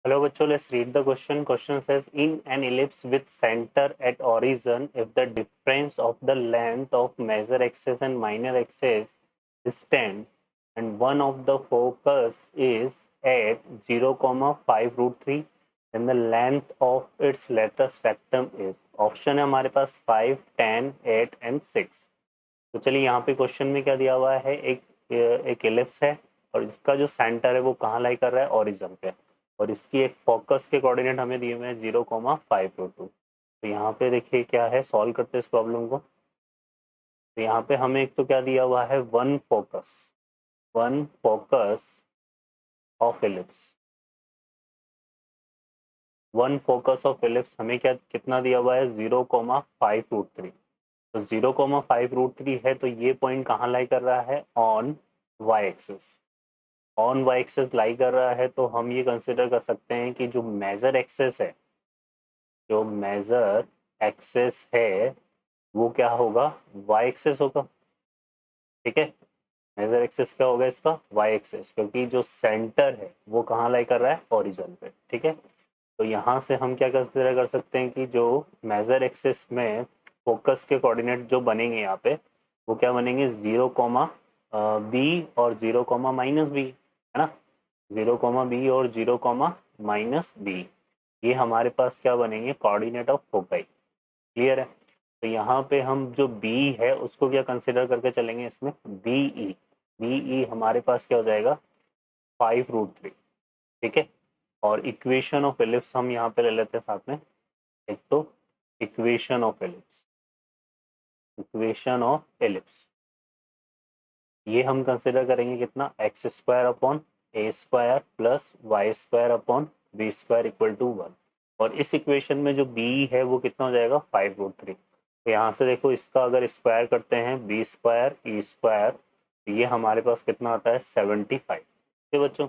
Hello, bachcho, let's read the question. Question says, in an ellipse with center at origin, if the difference of the length of major axis and minor axis is 10 and one of the focus is at 0, 5 root 3, then the length of its lattice rectum is. Option है हमारे पास 5, 10, 8 and 6. तो चलिए यहाँ पे question में क्या दिया हुआ है, एक एलिप्स है और इसका जो सेंटर है वो कहाँ लाई कर रहा है, ओरिजिन पे, और इसकी एक फोकस के कोऑर्डिनेट हमें दिए हुए हैं 0, 5 root 2. तो यहाँ पे देखिए क्या है, सॉल्व करते हैं इस प्रॉब्लम को. तो यहाँ पे हमें एक तो क्या दिया हुआ है, one focus of ellipse. One focus of ellipse हमें क्या कितना दिया हुआ है, 0, 5 root 3. तो 0, 5 root 3 है, तो ये पॉइंट कहाँ लाई कर रहा है, on Y axis. On Y axis lie कर रहा है, तो हम ये कंसिडर कर सकते हैं कि जो मेजर एक्सेस है, जो मेजर एक्सेस है वो क्या होगा, वाई एक्सेस होगा. ठीक है, मेजर एक्सेस क्या होगा इसका, वाई एक्सेस, क्योंकि जो सेंटर है वो कहाँ लाई कर रहा है, ओरिजिन पे. ठीक है, तो यहाँ से हम क्या कंसिडर कर सकते हैं कि जो मेजर एक्सेस में फोकस के कोऑर्डिनेट जो बनेंगे यहाँ पे, वो क्या बनेंगे, 0, और 0, है ना. 0, और 0, ये हमारे पास क्या बनेंगे, कोऑर्डिनेट ऑफ फोकाई. क्लियर है. तो यहाँ पे हम जो बी है उसको क्या कंसिडर करके चलेंगे, इसमें बीई हमारे पास क्या हो जाएगा, 5 root 3. ठीक है, और इक्वेशन ऑफ एलिप्स हम यहाँ पे ले लेते हैं साथ में. एक तो इक्वेशन ऑफ एलिप्स ये हम कंसिडर करेंगे कितना, x² upon a² plus y² upon b² equal to 1. और इस इक्वेशन में जो b है वो कितना हो जाएगा, 5 root 3. तो यहाँ से देखो, इसका अगर स्क्वायर करते हैं b² तो ये हमारे पास कितना आता है, 75. ठीक है बच्चों,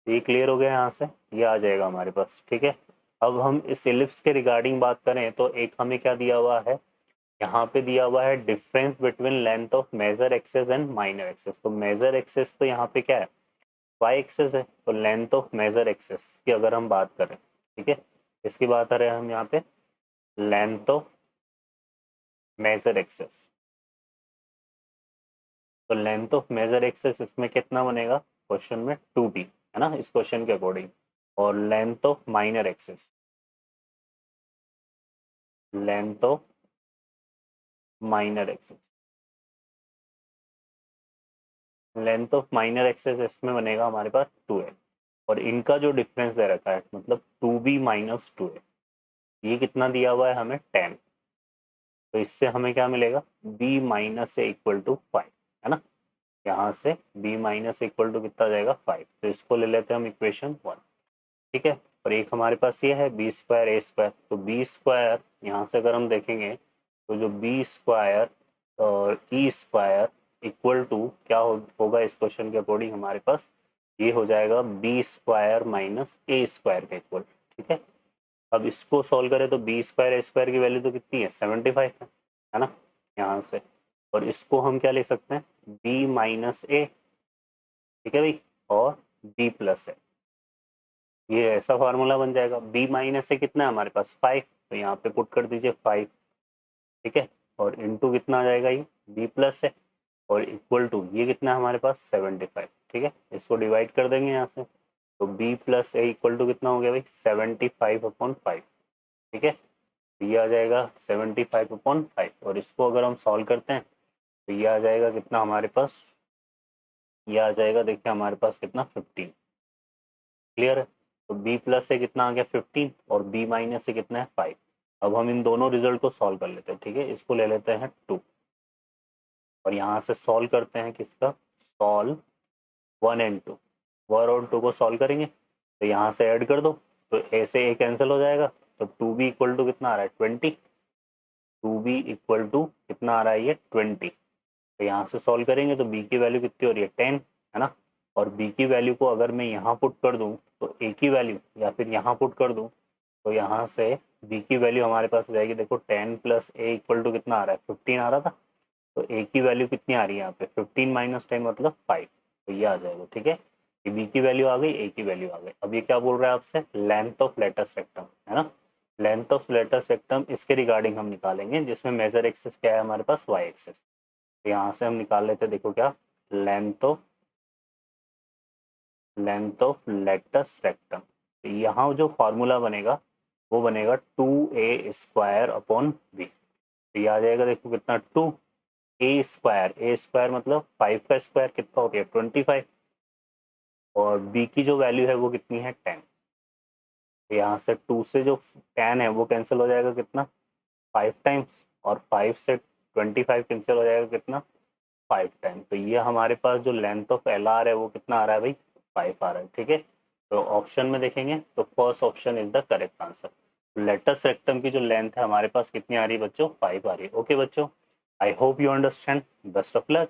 ये क्लियर हो गया. यहाँ से ये आ जाएगा हमारे पास. ठीक है, अब हम इस एलिप्स के रिगार्डिंग बात करें तो एक हमें क्या दिया हुआ है, यहाँ पे दिया हुआ है difference between length of major axes and minor axes. तो मेजर एक्सेस तो यहाँ पे क्या है, वाई एक्सेस है. तो लेंथ ऑफ मेजर एक्सेस की अगर हम बात करें, ठीक है, इसकी बात कर रहे हैं हम यहाँ पे, लेंथ ऑफ मेजर एक्सेस. तो लेंथ ऑफ मेजर एक्सेस इसमें कितना बनेगा, क्वेश्चन में 2b है ना, इस क्वेश्चन के अकॉर्डिंग. और length of minor axes length of minor axes इसमें बनेगा हमारे पास 2a. और इनका जो डिफरेंस दे रखा है, मतलब 2b - 2a, ये कितना दिया हुआ है हमें, 10. तो इससे हमें क्या मिलेगा, b - a = 5, है ना. यहाँ से b - कितना जाएगा, 5. तो इसको ले लेते हैं हम इक्वेशन 1. ठीक है, और एक हमारे पास ये है b² तो b² यहाँ से अगर हम देखेंगे तो जो b² और e² इक्वल टू क्या होगा इस क्वेश्चन के अकॉर्डिंग, हमारे पास ये हो जाएगा b² - a² का इक्वल. ठीक है, अब इसको सॉल्व करें तो b² a² की वैल्यू तो कितनी है, 75 है ना, यहाँ से. और इसको हम क्या ले सकते हैं, b - a. ठीक है भाई, और b+a, ये ऐसा फार्मूला बन जाएगा. b - कितना है हमारे पास, 5. तो यहाँ पे पुट कर दीजिए 5. ठीक है, और इनटू कितना आ जाएगा, ये b+है, और इक्वल टू ये कितना है हमारे पास, 75. ठीक है, इसको डिवाइड कर देंगे यहाँ से, तो b+a इक्वल टू कितना हो गया भाई, 75/5. ठीक है, तो ये आ जाएगा 75/5. और इसको अगर हम सॉल्व करते हैं तो ये आ जाएगा कितना हमारे पास, ये आ जाएगा देखिए हमारे पास कितना, 15. क्लियर है. तो b+a कितना आ गया, 15, और b - कितना है, 5. अब हम इन दोनों रिजल्ट को सॉल्व कर लेते हैं. ठीक है, इसको ले लेते हैं 2, और यहाँ से सॉल्व करते हैं किसका, सॉल्व 1 एंड 2. 1 और 2 को सॉल्व करेंगे तो यहाँ से ऐड कर दो, तो ए से ए कैंसिल हो जाएगा. तो 2b इक्वल टू कितना आ रहा है, 20. 2b इक्वल टू कितना आ रहा है, ये 20. तो यहाँ से सॉल्व करेंगे तो b की वैल्यू कितनी हो रही है, 10, है ना. और b की वैल्यू को अगर मैं यहाँ पुट कर दूँ तो a की वैल्यू, या फिर यहाँ पुट कर दूँ तो यहाँ से b की वैल्यू हमारे पास हो जाएगी, देखो 10 + a इक्वल टू कितना आ रहा है, 15 आ रहा था. तो a की वैल्यू कितनी आ रही है यहाँ पे, 15 - 10 मतलब 5. तो ये आ जाएगा. ठीक है, बी की वैल्यू आ गई, ए की वैल्यू आ गई। अब ये क्या बोल रहा है आपसे, लेंथ ऑफ लेटस रेक्टम, है ना। लेंथ ऑफ लेटस रेक्टम इसके रिगार्डिंग हम निकालेंगे, जिसमें मेजर एक्सिस क्या है हमारे पास, वाई एक्सिस। तो यहाँ से हम निकाल लेते हैं, देखो क्या, लेंथ ऑफ लेटस रेक्टम। तो यहाँ जो फॉर्मूला बनेगा वो बनेगा 2a² अपॉन बी। तो ये आ जाएगा, देखो कितना, 2a², a² मतलब 5 का स्क्वायर, कितना हो गया 25, और b की जो वैल्यू है वो कितनी है 10। तो यहाँ से 2 से जो 10 है वो कैंसिल हो जाएगा, कितना 5 टाइम्स, और 5 से 25 कैंसिल हो जाएगा, कितना 5 टाइम। तो ये हमारे पास जो लेंथ ऑफ एल आर है वो कितना आ रहा है भाई, 5 आ रहा है, ठीक है। तो ऑप्शन में देखेंगे तो first option is the correct answer. Let's रेक्टम की जो लेंथ है हमारे पास कितनी आ रही है बच्चों, 5 आ रही है। ओके बच्चों, I hope you understand, best of luck.